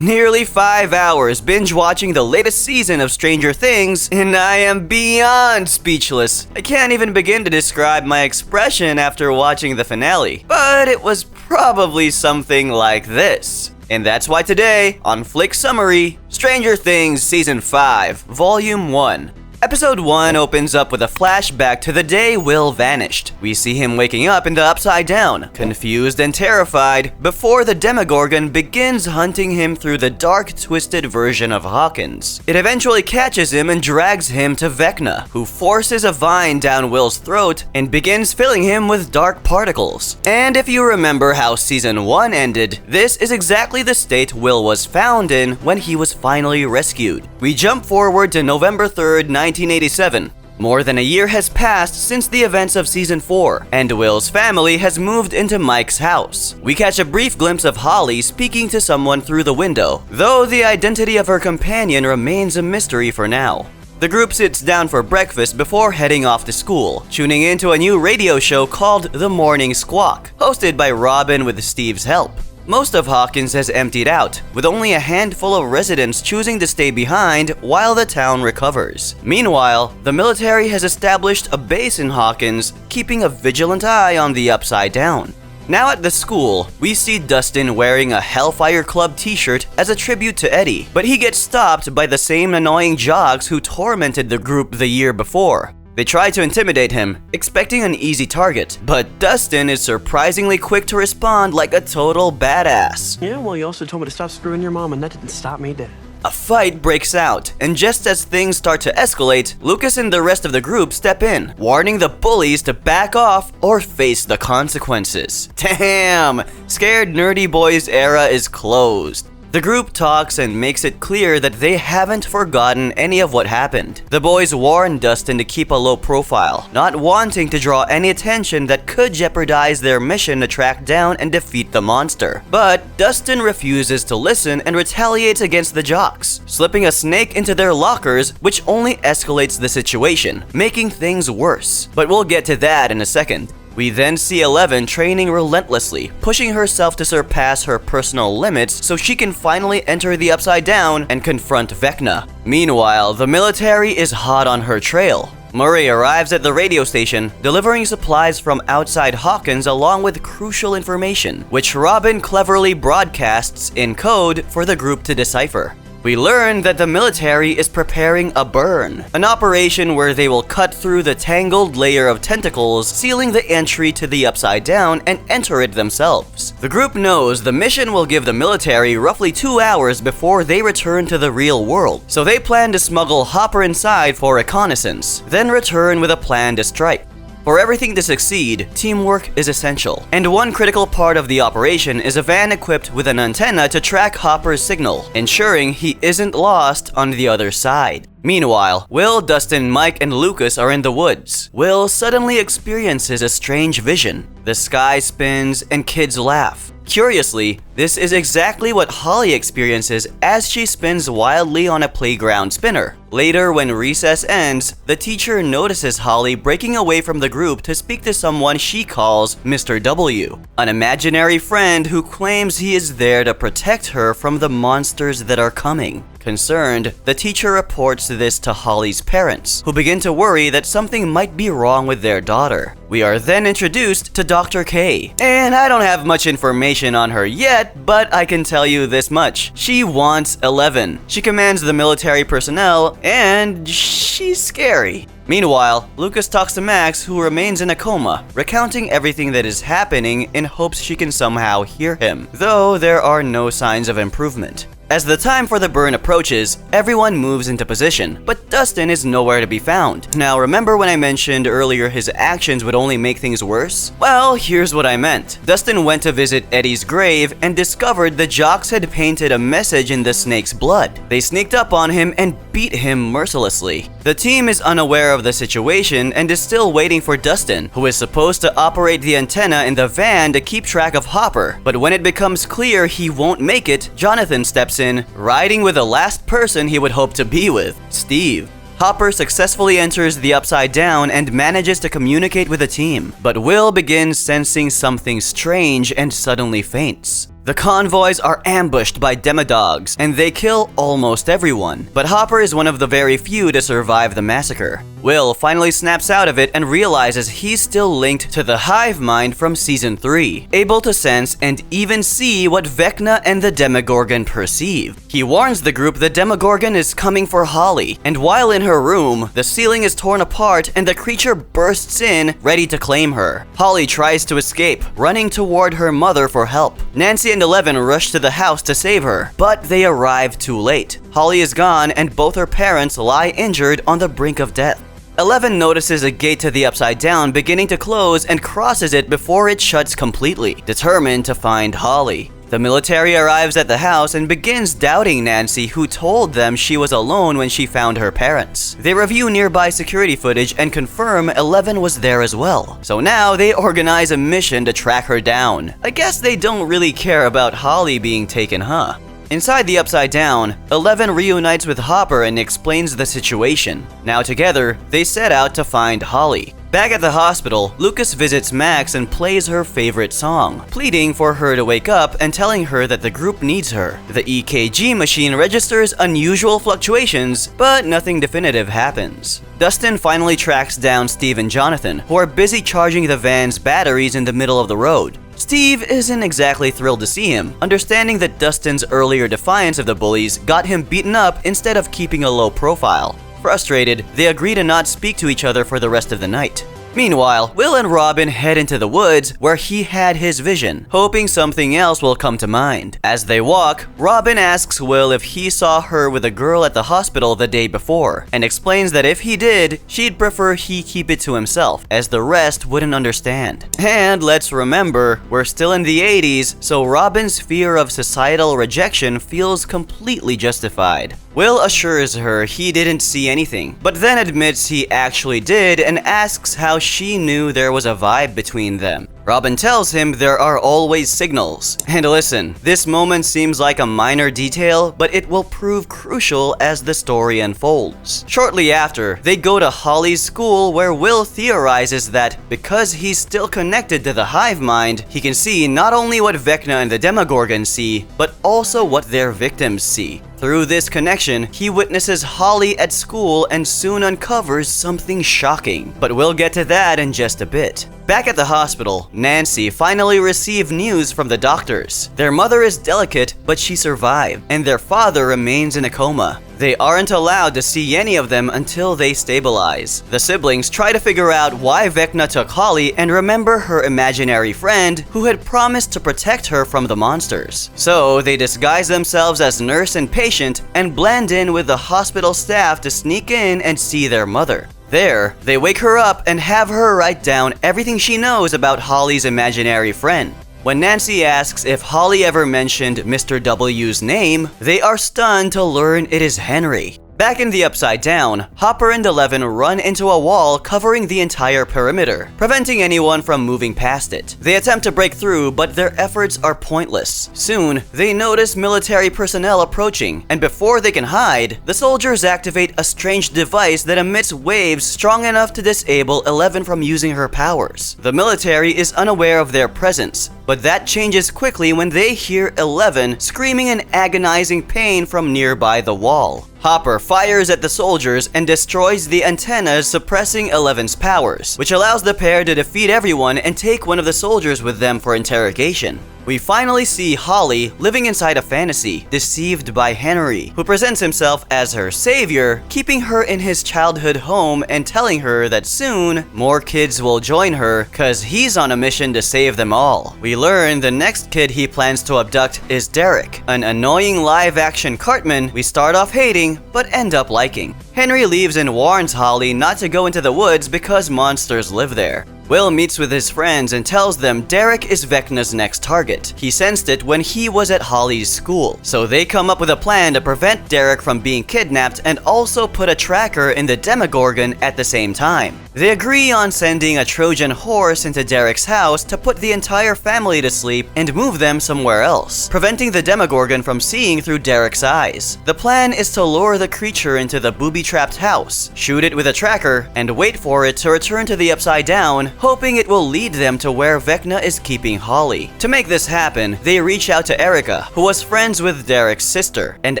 Nearly 5 hours binge watching the latest season of Stranger Things, and I am beyond speechless. I can't even begin to describe my expression after watching the finale, but it was probably something like this. And that's why today, on Flick Summary, Stranger Things Season 5, Volume 1. Episode 1 opens up with a flashback to the day Will vanished. We see him waking up in the Upside Down, confused and terrified, before the Demogorgon begins hunting him through the dark, twisted version of Hawkins. It eventually catches him and drags him to Vecna, who forces a vine down Will's throat and begins filling him with dark particles. And if you remember how Season 1 ended, this is exactly the state Will was found in when he was finally rescued. We jump forward to November 3rd, 1987. More than a year has passed since the events of Season 4, and Will's family has moved into Mike's house. We catch a brief glimpse of Holly speaking to someone through the window, though the identity of her companion remains a mystery for now. The group sits down for breakfast before heading off to school, tuning into a new radio show called The Morning Squawk, hosted by Robin with Steve's help. Most of Hawkins has emptied out, with only a handful of residents choosing to stay behind while the town recovers. Meanwhile, the military has established a base in Hawkins, keeping a vigilant eye on the Upside Down. Now at the school, we see Dustin wearing a Hellfire Club t-shirt as a tribute to Eddie, but he gets stopped by the same annoying jocks who tormented the group the year before. They try to intimidate him, expecting an easy target, but Dustin is surprisingly quick to respond like a total badass. Yeah, well, you also told me to stop screwing your mom, and that didn't stop me, did it? A fight breaks out, and just as things start to escalate, Lucas and the rest of the group step in, warning the bullies to back off or face the consequences. Damn! Scared Nerdy Boys era is closed. The group talks and makes it clear that they haven't forgotten any of what happened. The boys warn Dustin to keep a low profile, not wanting to draw any attention that could jeopardize their mission to track down and defeat the monster. But Dustin refuses to listen and retaliates against the jocks, slipping a snake into their lockers, which only escalates the situation, making things worse. But we'll get to that in a second. We then see Eleven training relentlessly, pushing herself to surpass her personal limits so she can finally enter the Upside Down and confront Vecna. Meanwhile, the military is hot on her trail. Murray arrives at the radio station, delivering supplies from outside Hawkins along with crucial information, which Robin cleverly broadcasts in code for the group to decipher. We learn that the military is preparing a burn, an operation where they will cut through the tangled layer of tentacles, sealing the entry to the Upside Down and enter it themselves. The group knows the mission will give the military roughly 2 hours before they return to the real world, so they plan to smuggle Hopper inside for reconnaissance, then return with a plan to strike. For everything to succeed, teamwork is essential, and one critical part of the operation is a van equipped with an antenna to track Hopper's signal, ensuring he isn't lost on the other side. Meanwhile, Will, Dustin, Mike, and Lucas are in the woods. Will suddenly experiences a strange vision. The sky spins and kids laugh. Curiously, this is exactly what Holly experiences as she spins wildly on a playground spinner. Later, when recess ends, the teacher notices Holly breaking away from the group to speak to someone she calls Mr. W, an imaginary friend who claims he is there to protect her from the monsters that are coming. Concerned, the teacher reports this to Holly's parents, who begin to worry that something might be wrong with their daughter. We are then introduced to Dr. K, and I don't have much information on her yet, but I can tell you this much. She wants 11. She commands the military personnel, and she's scary. Meanwhile, Lucas talks to Max, who remains in a coma, recounting everything that is happening in hopes she can somehow hear him, though there are no signs of improvement. As the time for the burn approaches, everyone moves into position, but Dustin is nowhere to be found. Now, remember when I mentioned earlier his actions would only make things worse? Well, here's what I meant. Dustin went to visit Eddie's grave and discovered the jocks had painted a message in the snake's blood. They sneaked up on him and beat him mercilessly. The team is unaware of the situation and is still waiting for Dustin, who is supposed to operate the antenna in the van to keep track of Hopper. But when it becomes clear he won't make it, Jonathan steps in, riding with the last person he would hope to be with, Steve. Hopper successfully enters the Upside Down and manages to communicate with the team, but Will begins sensing something strange and suddenly faints. The convoys are ambushed by Demodogs, and they kill almost everyone. But Hopper is one of the very few to survive the massacre. Will finally snaps out of it and realizes he's still linked to the hive mind from Season 3, able to sense and even see what Vecna and the Demogorgon perceive. He warns the group the Demogorgon is coming for Holly, and while in her room, the ceiling is torn apart and the creature bursts in, ready to claim her. Holly tries to escape, running toward her mother for help. Nancy and Eleven rush to the house to save her, but they arrive too late. Holly is gone and both her parents lie injured on the brink of death. Eleven notices a gate to the Upside Down beginning to close and crosses it before it shuts completely, determined to find Holly. The military arrives at the house and begins doubting Nancy, who told them she was alone when she found her parents. They review nearby security footage and confirm Eleven was there as well. So now they organize a mission to track her down. I guess they don't really care about Holly being taken, huh? Inside the Upside Down, Eleven reunites with Hopper and explains the situation. Now together, they set out to find Holly. Back at the hospital, Lucas visits Max and plays her favorite song, pleading for her to wake up and telling her that the group needs her. The EKG machine registers unusual fluctuations, but nothing definitive happens. Dustin finally tracks down Steve and Jonathan, who are busy charging the van's batteries in the middle of the road. Steve isn't exactly thrilled to see him, understanding that Dustin's earlier defiance of the bullies got him beaten up instead of keeping a low profile. Frustrated, they agree to not speak to each other for the rest of the night. Meanwhile, Will and Robin head into the woods where he had his vision, hoping something else will come to mind. As they walk, Robin asks Will if he saw her with a girl at the hospital the day before, and explains that if he did, she'd prefer he keep it to himself, as the rest wouldn't understand. And let's remember, we're still in the 80s, so Robin's fear of societal rejection feels completely justified. Will assures her he didn't see anything, but then admits he actually did and asks how she knew there was a vibe between them. Robin tells him there are always signals. And listen, this moment seems like a minor detail, but it will prove crucial as the story unfolds. Shortly after, they go to Holly's school where Will theorizes that because he's still connected to the hive mind, he can see not only what Vecna and the Demogorgon see, but also what their victims see. Through this connection, he witnesses Holly at school and soon uncovers something shocking. But we'll get to that in just a bit. Back at the hospital, Nancy finally received news from the doctors. Their mother is delicate, but she survived, and their father remains in a coma. They aren't allowed to see any of them until they stabilize. The siblings try to figure out why Vecna took Holly and remember her imaginary friend who had promised to protect her from the monsters. So they disguise themselves as nurse and patient and blend in with the hospital staff to sneak in and see their mother. There, they wake her up and have her write down everything she knows about Holly's imaginary friend. When Nancy asks if Holly ever mentioned Mr. W's name, they are stunned to learn it is Henry. Back in the Upside Down, Hopper and Eleven run into a wall covering the entire perimeter, preventing anyone from moving past it. They attempt to break through, but their efforts are pointless. Soon, they notice military personnel approaching, and before they can hide, the soldiers activate a strange device that emits waves strong enough to disable Eleven from using her powers. The military is unaware of their presence, but that changes quickly when they hear Eleven screaming in agonizing pain from nearby the wall. Hopper fires at the soldiers and destroys the antennas, suppressing Eleven's powers, which allows the pair to defeat everyone and take one of the soldiers with them for interrogation. We finally see Holly living inside a fantasy, deceived by Henry, who presents himself as her savior, keeping her in his childhood home and telling her that soon, more kids will join her cause he's on a mission to save them all. We learn the next kid he plans to abduct is Derek, an annoying live-action Cartman we start off hating but end up liking. Henry leaves and warns Holly not to go into the woods because monsters live there. Will meets with his friends and tells them Derek is Vecna's next target. He sensed it when he was at Holly's school. So they come up with a plan to prevent Derek from being kidnapped and also put a tracker in the Demogorgon at the same time. They agree on sending a Trojan horse into Derek's house to put the entire family to sleep and move them somewhere else, preventing the Demogorgon from seeing through Derek's eyes. The plan is to lure the creature into the booby-trapped house, shoot it with a tracker, and wait for it to return to the Upside Down hoping it will lead them to where Vecna is keeping Holly. To make this happen, they reach out to Erica, who was friends with Derek's sister, and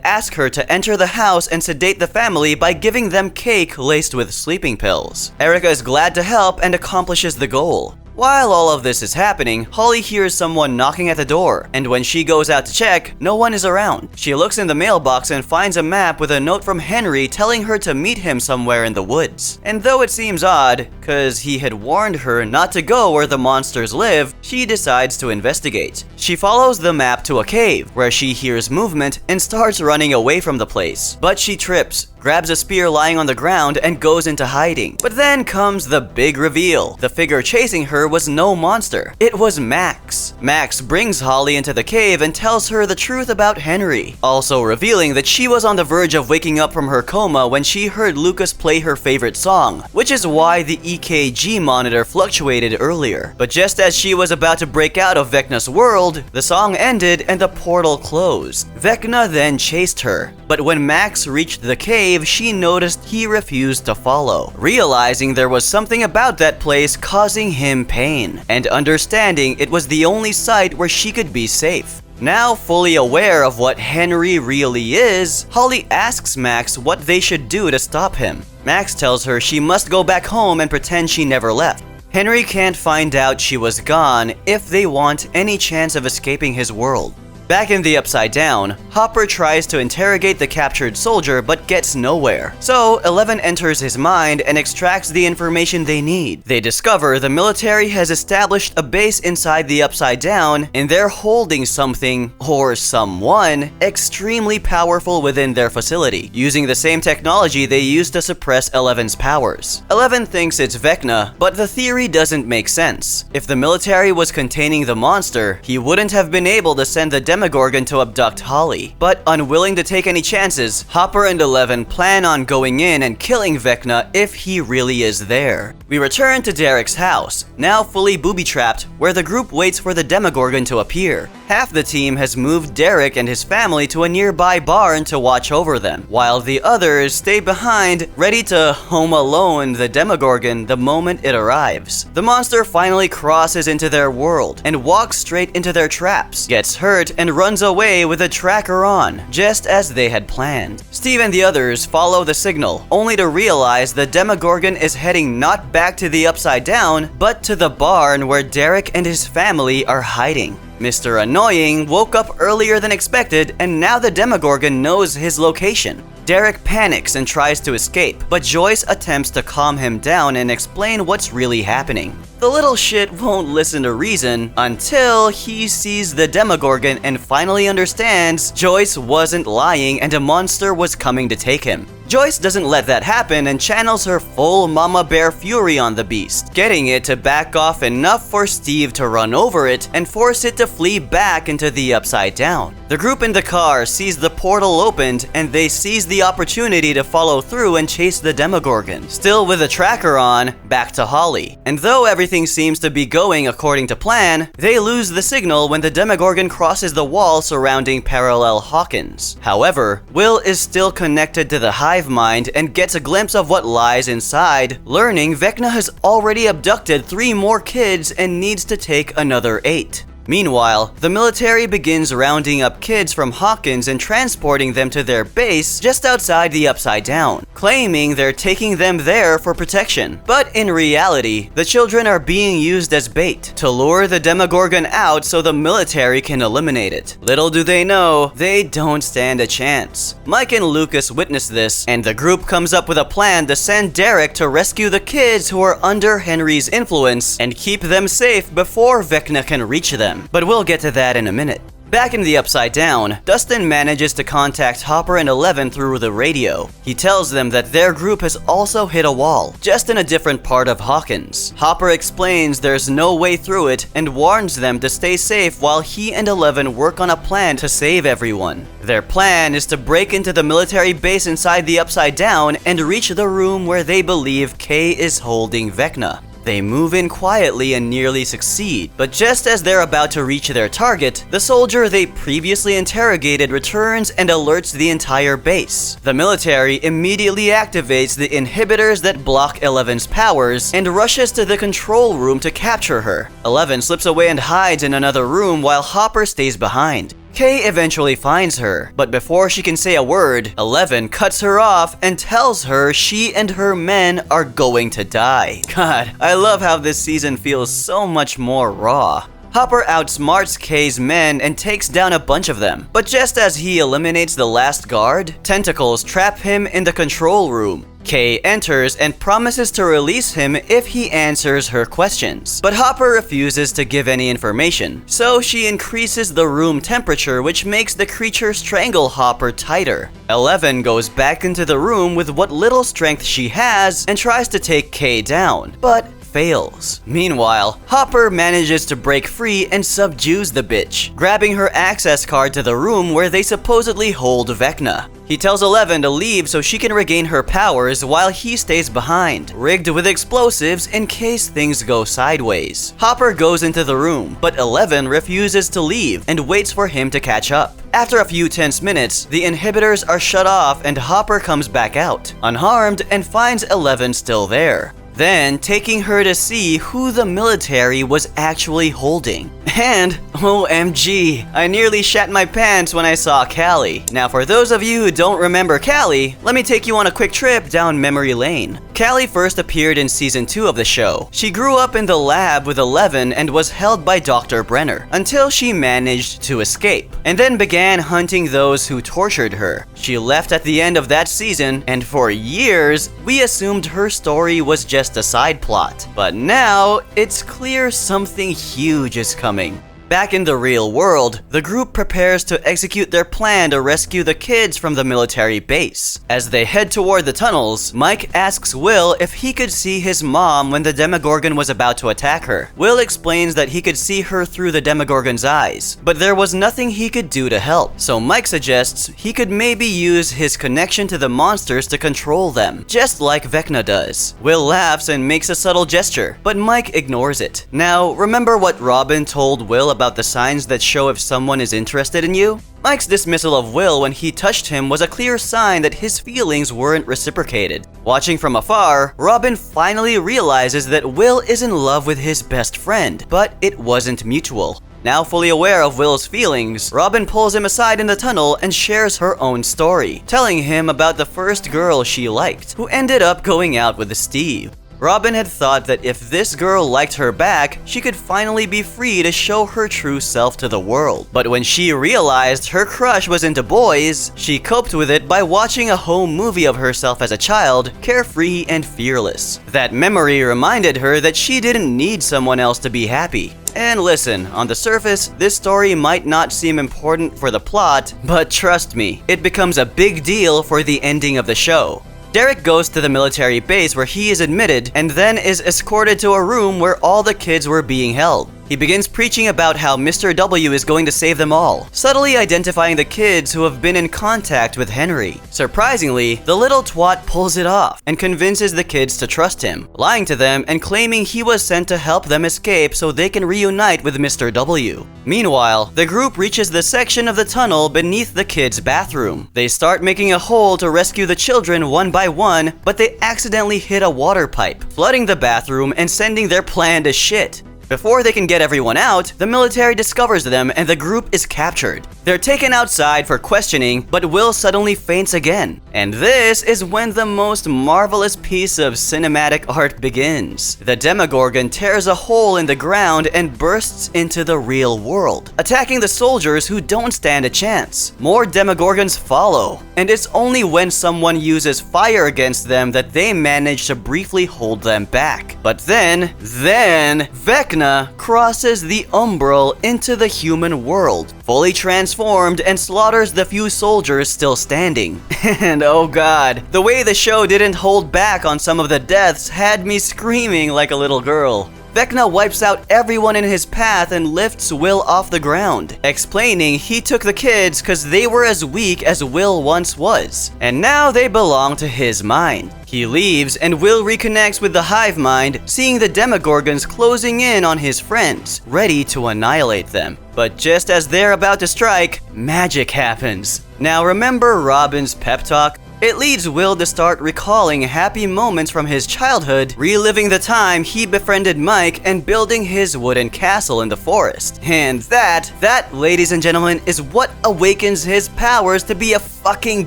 ask her to enter the house and sedate the family by giving them cake laced with sleeping pills. Erica is glad to help and accomplishes the goal. While all of this is happening, Holly hears someone knocking at the door, and when she goes out to check, no one is around. She looks in the mailbox and finds a map with a note from Henry telling her to meet him somewhere in the woods. And though it seems odd, cause he had warned her not to go where the monsters live, she decides to investigate. She follows the map to a cave, where she hears movement and starts running away from the place. But she trips, grabs a spear lying on the ground, and goes into hiding. But then comes the big reveal. The figure chasing her was no monster. It was Max. Max brings Holly into the cave and tells her the truth about Henry, also revealing that she was on the verge of waking up from her coma when she heard Lucas play her favorite song, which is why the EKG monitor fluctuated earlier. But just as she was about to break out of Vecna's world, the song ended and the portal closed. Vecna then chased her, but when Max reached the cave, she noticed he refused to follow, realizing there was something about that place causing him pain, and understanding it was the only site where she could be safe. Now fully aware of what Henry really is, Holly asks Max what they should do to stop him. Max tells her she must go back home and pretend she never left. Henry can't find out she was gone if they want any chance of escaping his world. Back in the Upside Down, Hopper tries to interrogate the captured soldier but gets nowhere. So, Eleven enters his mind and extracts the information they need. They discover the military has established a base inside the Upside Down, and they're holding something, or someone, extremely powerful within their facility, using the same technology they used to suppress Eleven's powers. Eleven thinks it's Vecna, but the theory doesn't make sense. If the military was containing the monster, he wouldn't have been able to send the Demogorgon to abduct Holly. But unwilling to take any chances, Hopper and Eleven plan on going in and killing Vecna if he really is there. We return to Derek's house, now fully booby-trapped, where the group waits for the Demogorgon to appear. Half the team has moved Derek and his family to a nearby barn to watch over them, while the others stay behind, ready to home alone the Demogorgon the moment it arrives. The monster finally crosses into their world and walks straight into their traps, gets hurt, and runs away with a tracker on, just as they had planned. Steve and the others follow the signal, only to realize the Demogorgon is heading not back to the Upside Down, but to the barn where Derek and his family are hiding. Mr. Annoying woke up earlier than expected, and now the Demogorgon knows his location. Derek panics and tries to escape, but Joyce attempts to calm him down and explain what's really happening. The little shit won't listen to reason until he sees the Demogorgon and finally understands Joyce wasn't lying and a monster was coming to take him. Joyce doesn't let that happen and channels her full Mama Bear fury on the beast, getting it to back off enough for Steve to run over it and force it to flee back into the Upside Down. The group in the car sees the portal opened and they seize the opportunity to follow through and chase the Demogorgon. Still with the tracker on, back to Holly. And though everything seems to be going according to plan, they lose the signal when the Demogorgon crosses the wall surrounding Parallel Hawkins. However, Will is still connected to the hive mind and gets a glimpse of what lies inside, learning Vecna has already abducted 3 more kids and needs to take another 8. Meanwhile, the military begins rounding up kids from Hawkins and transporting them to their base just outside the Upside Down, claiming they're taking them there for protection. But in reality, the children are being used as bait to lure the Demogorgon out so the military can eliminate it. Little do they know, they don't stand a chance. Mike and Lucas witness this, and the group comes up with a plan to send Derek to rescue the kids who are under Henry's influence and keep them safe before Vecna can reach them. But we'll get to that in a minute. Back in the Upside Down, Dustin manages to contact Hopper and Eleven through the radio. He tells them that their group has also hit a wall, just in a different part of Hawkins. Hopper explains there's no way through it and warns them to stay safe while he and Eleven work on a plan to save everyone. Their plan is to break into the military base inside the Upside Down and reach the room where they believe Kay is holding Vecna. They move in quietly and nearly succeed, but just as they're about to reach their target, the soldier they previously interrogated returns and alerts the entire base. The military immediately activates the inhibitors that block Eleven's powers and rushes to the control room to capture her. Eleven slips away and hides in another room while Hopper stays behind. Kay eventually finds her, but before she can say a word, Eleven cuts her off and tells her she and her men are going to die. God, I love how this season feels so much more raw. Hopper outsmarts Kay's men and takes down a bunch of them, but just as he eliminates the last guard, tentacles trap him in the control room. Kay enters and promises to release him if he answers her questions, but Hopper refuses to give any information, so she increases the room temperature, which makes the creature strangle Hopper tighter. Eleven goes back into the room with what little strength she has and tries to take Kay down, but fails. Meanwhile, Hopper manages to break free and subdues the bitch, grabbing her access card to the room where they supposedly hold Vecna. He tells Eleven to leave so she can regain her powers while he stays behind, rigged with explosives in case things go sideways. Hopper goes into the room, but Eleven refuses to leave and waits for him to catch up. After a few tense minutes, the inhibitors are shut off and Hopper comes back out, unharmed, and finds Eleven still there. Then taking her to see who the military was actually holding. And, OMG, I nearly shat my pants when I saw Callie. Now for those of you who don't remember Callie, let me take you on a quick trip down memory lane. Callie first appeared in season 2 of the show. She grew up in the lab with Eleven and was held by Dr. Brenner until she managed to escape, and then began hunting those who tortured her. She left at the end of that season, and for years, we assumed her story was just a side plot. But now, it's clear something huge is coming. Back in the real world, the group prepares to execute their plan to rescue the kids from the military base. As they head toward the tunnels, Mike asks Will if he could see his mom when the Demogorgon was about to attack her. Will explains that he could see her through the Demogorgon's eyes, but there was nothing he could do to help. So Mike suggests he could maybe use his connection to the monsters to control them, just like Vecna does. Will laughs and makes a subtle gesture, but Mike ignores it. Now, remember what Robin told Will about the signs that show if someone is interested in you? Mike's dismissal of Will when he touched him was a clear sign that his feelings weren't reciprocated. Watching from afar, Robin finally realizes that Will is in love with his best friend, but it wasn't mutual. Now fully aware of Will's feelings, Robin pulls him aside in the tunnel and shares her own story, telling him about the first girl she liked, who ended up going out with Steve. Robin had thought that if this girl liked her back, she could finally be free to show her true self to the world. But when she realized her crush was into boys, she coped with it by watching a home movie of herself as a child, carefree and fearless. That memory reminded her that she didn't need someone else to be happy. And listen, on the surface, this story might not seem important for the plot, but trust me, it becomes a big deal for the ending of the show. Derek goes to the military base where he is admitted and then is escorted to a room where all the kids were being held. He begins preaching about how Mr. W is going to save them all, subtly identifying the kids who have been in contact with Henry. Surprisingly, the little twat pulls it off and convinces the kids to trust him, lying to them and claiming he was sent to help them escape so they can reunite with Mr. W. Meanwhile, the group reaches the section of the tunnel beneath the kids' bathroom. They start making a hole to rescue the children one by one, but they accidentally hit a water pipe, flooding the bathroom and sending their plan to shit. Before they can get everyone out, the military discovers them and the group is captured. They're taken outside for questioning, but Will suddenly faints again. And this is when the most marvelous piece of cinematic art begins. The Demogorgon tears a hole in the ground and bursts into the real world, attacking the soldiers who don't stand a chance. More Demogorgons follow, and it's only when someone uses fire against them that they manage to briefly hold them back. But then Vecna crosses the umbral into the human world, fully transformed, and slaughters the few soldiers still standing. And oh god, the way the show didn't hold back on some of the deaths had me screaming like a little girl. Vecna wipes out everyone in his path and lifts Will off the ground, explaining he took the kids cause they were as weak as Will once was, and now they belong to his mind. He leaves and Will reconnects with the hive mind, seeing the Demogorgons closing in on his friends, ready to annihilate them. But just as they're about to strike, magic happens. Now remember Robin's pep talk? It leads Will to start recalling happy moments from his childhood, reliving the time he befriended Mike and building his wooden castle in the forest. And that, ladies and gentlemen, is what awakens his powers to be a fucking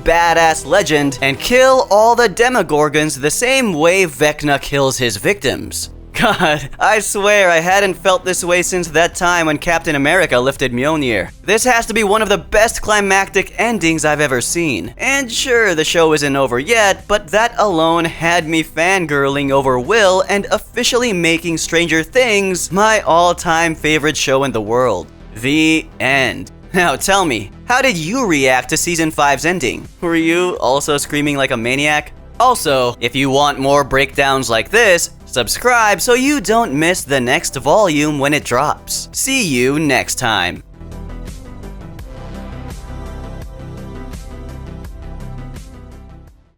badass legend and kill all the Demogorgons the same way Vecna kills his victims. God, I swear I hadn't felt this way since that time when Captain America lifted Mjolnir. This has to be one of the best climactic endings I've ever seen. And sure, the show isn't over yet, but that alone had me fangirling over Will and officially making Stranger Things my all-time favorite show in the world. The end. Now tell me, how did you react to Season 5's ending? Were you also screaming like a maniac? Also, if you want more breakdowns like this, subscribe so you don't miss the next volume when it drops. See you next time.